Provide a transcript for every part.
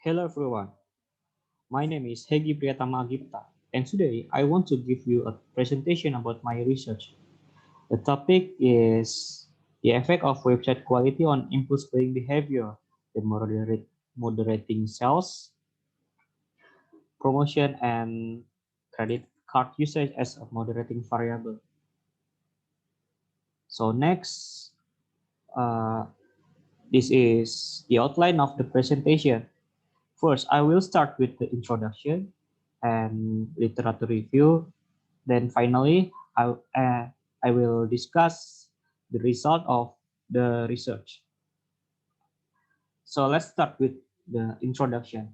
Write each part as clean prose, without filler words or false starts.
Hello everyone, my name is Hegi Priyatama Agipta, and today I want to give you a presentation about my research. The topic is the effect of website quality on impulse buying behavior, the moderating sales, promotion, and credit card usage as a moderating variable. So next, uh, this is the outline of the presentation. First, I will start with the introduction and literature review. Then finally, I will discuss the result of the research. So let's start with the introduction.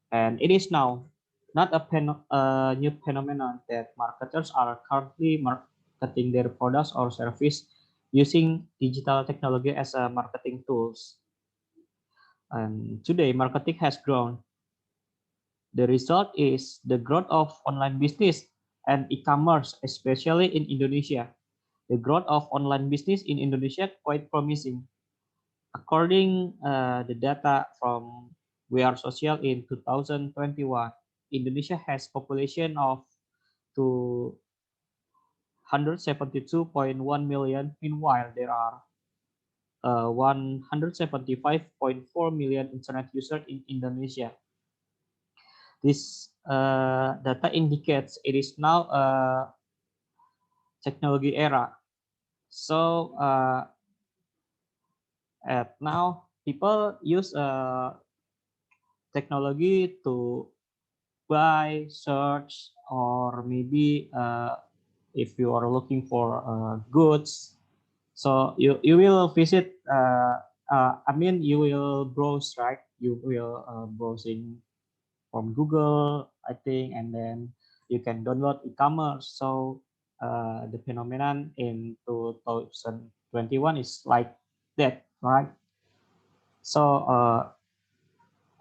And it is now not a new phenomenon that marketers are currently marketing their products or service using digital technology as a marketing tools. And today, marketing has grown. The result is the growth of online business and e-commerce, especially in Indonesia. The growth of online business in Indonesia quite promising. According the data from We Are Social in 2021, Indonesia has population of 272.1 million. Meanwhile, there are 175.4 million internet users in Indonesia. This data indicates it is now a technology era. So at now people use technology to buy, search, or maybe if you are looking for goods, so you will visit. I mean, you will browse, right? You will browsing from Google, I think, and then you can download e-commerce. So the phenomenon in 2021 is like that, right? So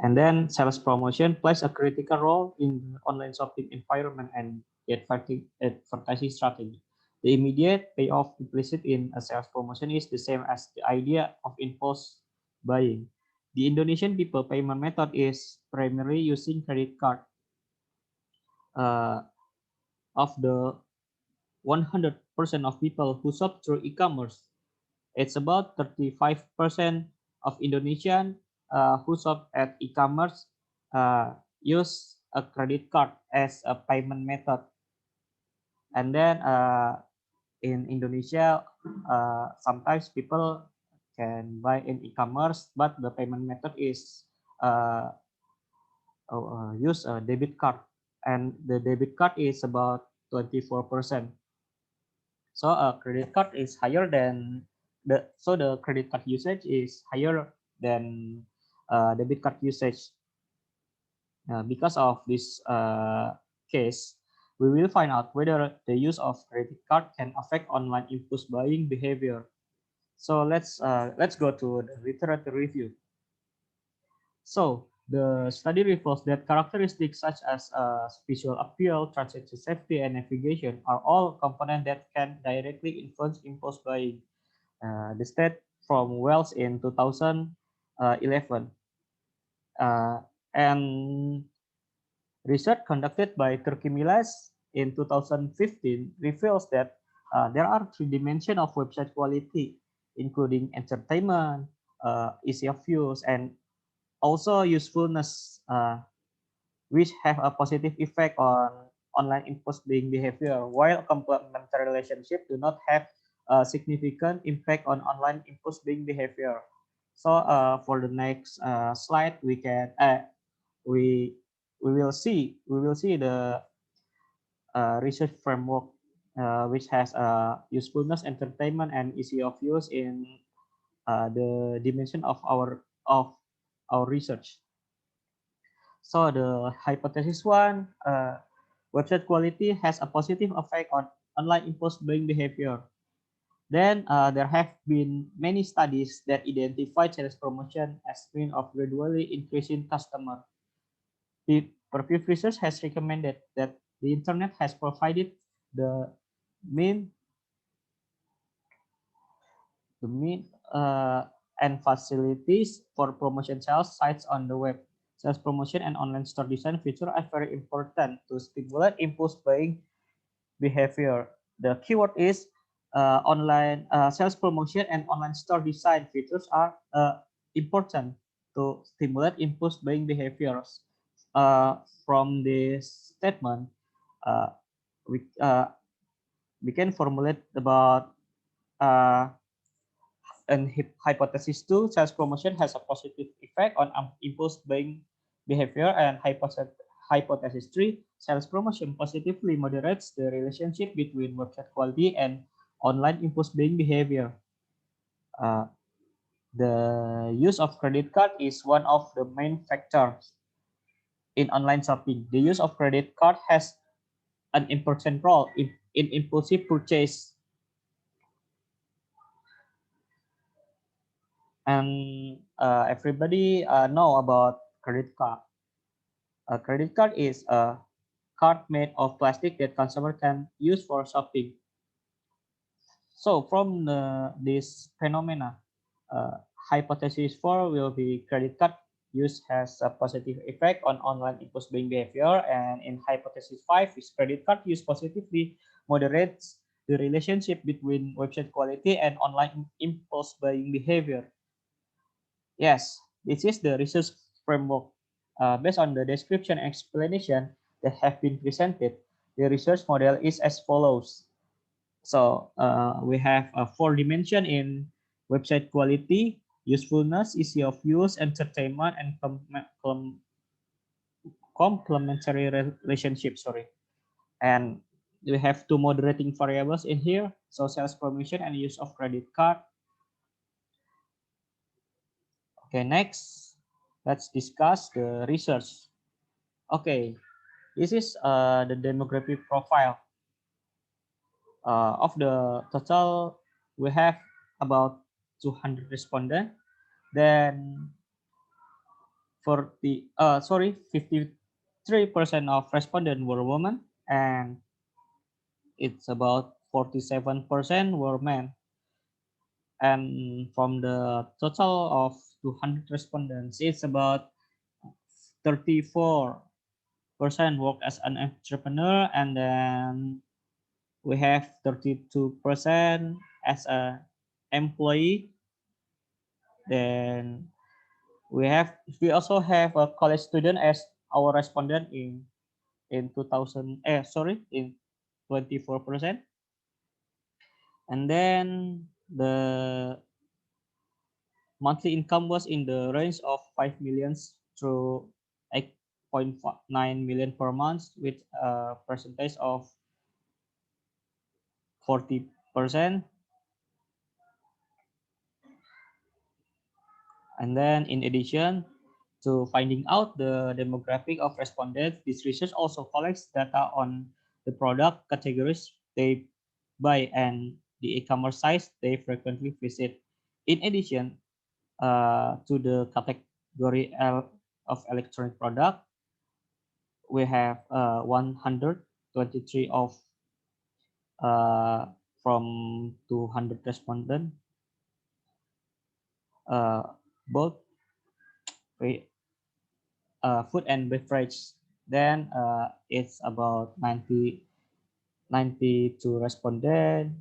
and then sales promotion plays a critical role in the online shopping environment and the advertising strategy. The immediate payoff implicit in a sales promotion is the same as the idea of impulse buying. The Indonesian people payment method is primarily using credit card. Uh, of the 100% of people who shop through e-commerce, it's about 35% of Indonesian who shop at e-commerce use a credit card as a payment method. And then in Indonesia, sometimes people can buy in e-commerce, but the payment method is uh, use a debit card, and the debit card is about 24%. So a credit card is higher than the credit card usage is higher than debit card usage. Because of this case, we will find out whether the use of credit card can affect online impulse buying behavior. So let's go to the literature review. So the study reveals that characteristics such as visual appeal, transaction safety, and navigation are all components that can directly influence impulse buying. The state from Wells in 2011. And research conducted by Turkey Milas in 2015 reveals that there are three dimensions of website quality, including entertainment, easy of use, and also usefulness, which have a positive effect on online impulse buying behavior, while complementary relationships do not have a significant impact on online impulse buying behavior. So for the next slide, we we will see the research framework which has usefulness, entertainment, and easy of use in the dimension of our research. So the hypothesis one, website quality has a positive effect on online impulse buying behavior. Then there have been many studies that identify sales promotion as means of gradually increasing customer. The previous research has recommended that the internet has provided the mean the mean and facilities for promotion sales sites on the web. sales promotion and online store design feature are very important to stimulate impulse buying behavior. The keyword is online sales promotion and online store design features are important to stimulate impulse buying behaviors. From this statement, uh, we uh, we can formulate about uh, an hypothesis two, sales promotion has a positive effect on impulse buying behavior, and hypothesis three, sales promotion positively moderates the relationship between website quality and online impulse buying behavior. Uh, the use of credit card is one of the main factors in online shopping. The use of credit card has an important role in impulsive purchase, and everybody know about credit card. A credit card is a card made of plastic that consumer can use for shopping. So from this phenomena, hypothesis 4 will be credit card use has a positive effect on online impulse buying behavior, and in hypothesis 5 is credit card use positively moderates the relationship between website quality and online impulse buying behavior. Yes, this is the research framework. Based on the description and explanation that have been presented, the research model is as follows. So we have a 4 dimension in website quality, usefulness, easy of use, entertainment, and complementary relationship. Sorry, and we have 2 moderating variables in here: so sales promotion and use of credit card. Okay, next, let's discuss the research. Okay, this is the demographic profile. Of the total, we have about 200 respondents. Then 53% of respondents were women, and it's about 47% were men. And from the total of 200 respondents, it's about 34% work as an entrepreneur, and then we have 32% as a employee. Then we also have a college student as our respondent in 2000 sorry in 24%. And then the monthly income was in the range of 5 millions through 8.9 million per month, with a percentage of 40%. And then in addition to finding out the demographic of respondents, this research also collects data on the product categories they buy and the e-commerce sites they frequently visit. In addition to the category of electronic product, we have 123 of from 200 respondents, both food and beverage. Then it's about 92 respondent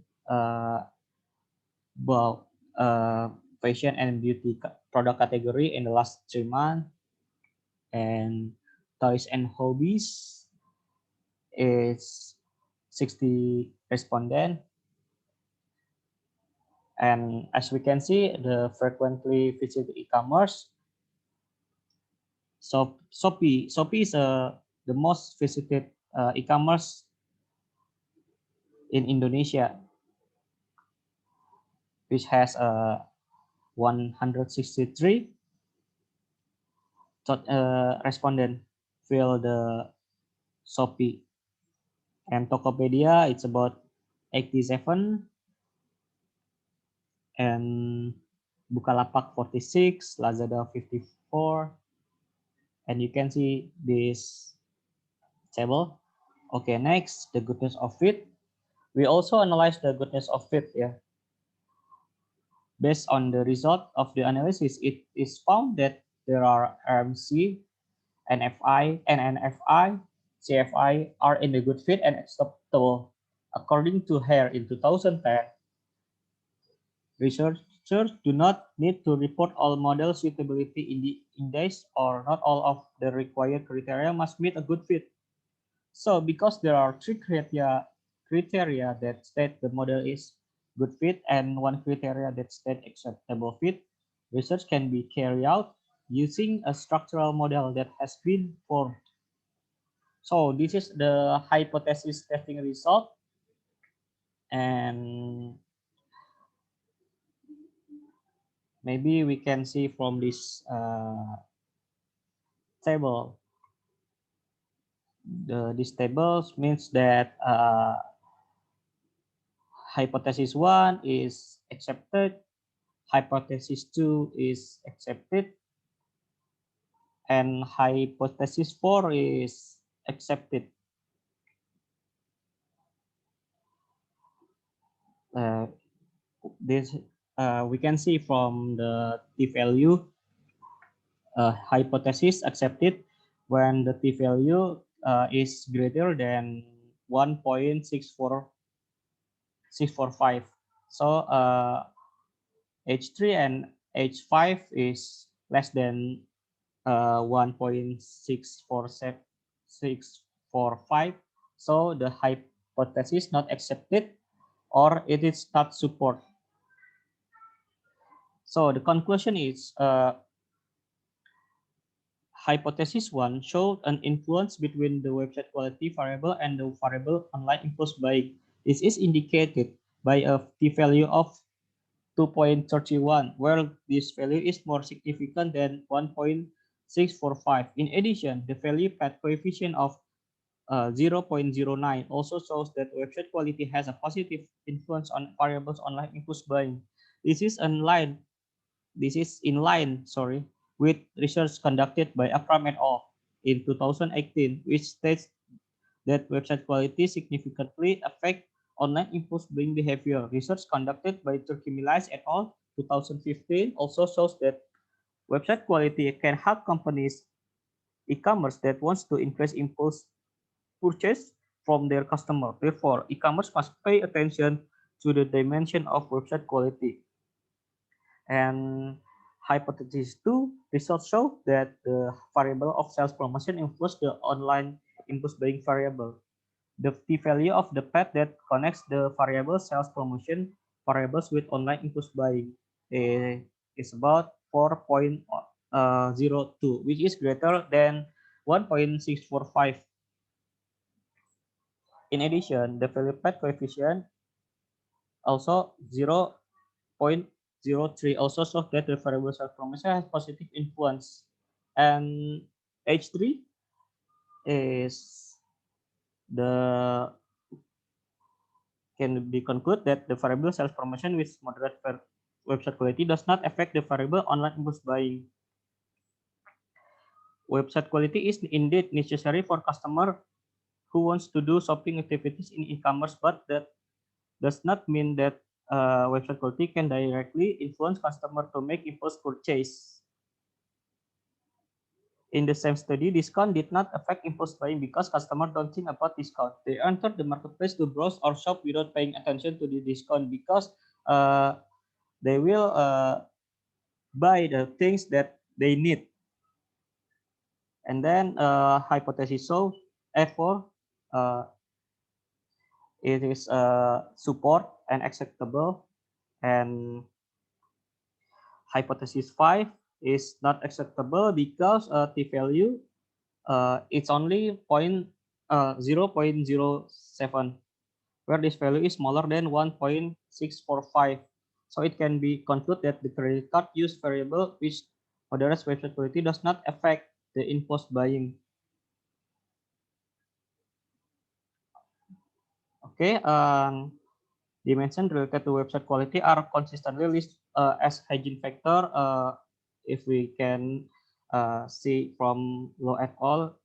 about fashion and beauty product category in the last 3 months, and toys and hobbies is 60 respondent. And as we can see, the frequently visited e-commerce, so Shopee is the most visited e-commerce in Indonesia, which has 163 respondent fill the Shopee. And Tokopedia, it's about 87, and Bukalapak 46, Lazada 54, and you can see this table. Okay, next, the goodness of it. We also analyze the goodness of it. Yeah. Based on the result of the analysis, it is found that there are RMC NFI, NNFI, CFI are in the good fit and acceptable. According to Hare in 2010, researchers do not need to report all model suitability in the index, or not all of the required criteria must meet a good fit. So because there are three criteria that state the model is good fit and one criteria that state acceptable fit, research can be carried out using a structural model that has been formed. So this is the hypothesis testing result, and maybe we can see from this table. This table means that hypothesis 1 is accepted, hypothesis 2 is accepted, and hypothesis 4 is accepted. This we can see from the t-value. Hypothesis accepted when the t-value is greater than 1.645. So H3 and H5 is less than 1.645. So the hypothesis not accepted, or it is not support. So the conclusion is hypothesis 1 showed an influence between the website quality variable and the variable online impulse buying. This is indicated by a t-value of 2.31, where this value is more significant than 1.645. In addition, the value path coefficient of 0.09 also shows that website quality has a positive influence on variables online impulse buying. This is in line with research conducted by Akram et al. In 2018, which states that website quality significantly affect online impulse buying behavior. Research conducted by Turkey Milas et al. 2015 also shows that website quality can help companies e-commerce that wants to increase impulse purchase from their customer. Therefore, e-commerce must pay attention to the dimension of website quality. And hypothesis 2, results show that the variable of sales promotion influence the online impulse buying variable. The p-value of the path that connects the variable sales promotion variables with online impulse buying is about 4.02, which is greater than 1.645. In addition, the value path coefficient also 0.03 also shows that the variable sales promotion has positive influence. And H3 is the can be concluded that the variable sales promotion with moderate website quality does not affect the variable online impulse buying. Website quality is indeed necessary for customer who wants to do shopping activities in e-commerce, but that does not mean that website quality can directly influence customer to make impulse purchase. In the same study, discount did not affect impulse buying because customers don't think about discount. They entered the marketplace to browse or shop without paying attention to the discount because they will buy the things that they need. And then hypothesis shows F4 it is support and acceptable, and hypothesis 5 is not acceptable because t-value it's only 0.07, where this value is smaller than 1.645. So it can be concluded that the credit card use variable which moderates website quality does not affect the impulse buying. Okay, dimension related to website quality are consistently listed as hygiene factor. If we can see from Low et al.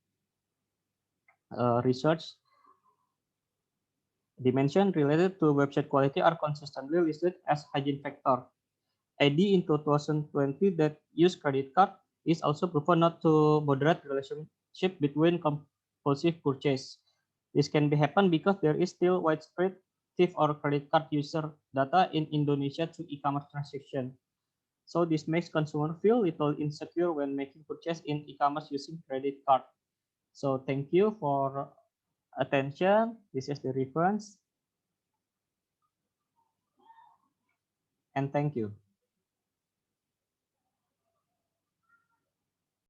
Research, dimension related to website quality are consistently listed as hygiene factor. AD in 2020 that use credit card is also proven not to moderate relationship between compulsive purchase. This can be happen because there is still widespread thief or credit card user data in Indonesia to e-commerce transaction. So this makes consumer feel little insecure when making purchase in e-commerce using credit card. So thank you for attention. This is the reference. And thank you.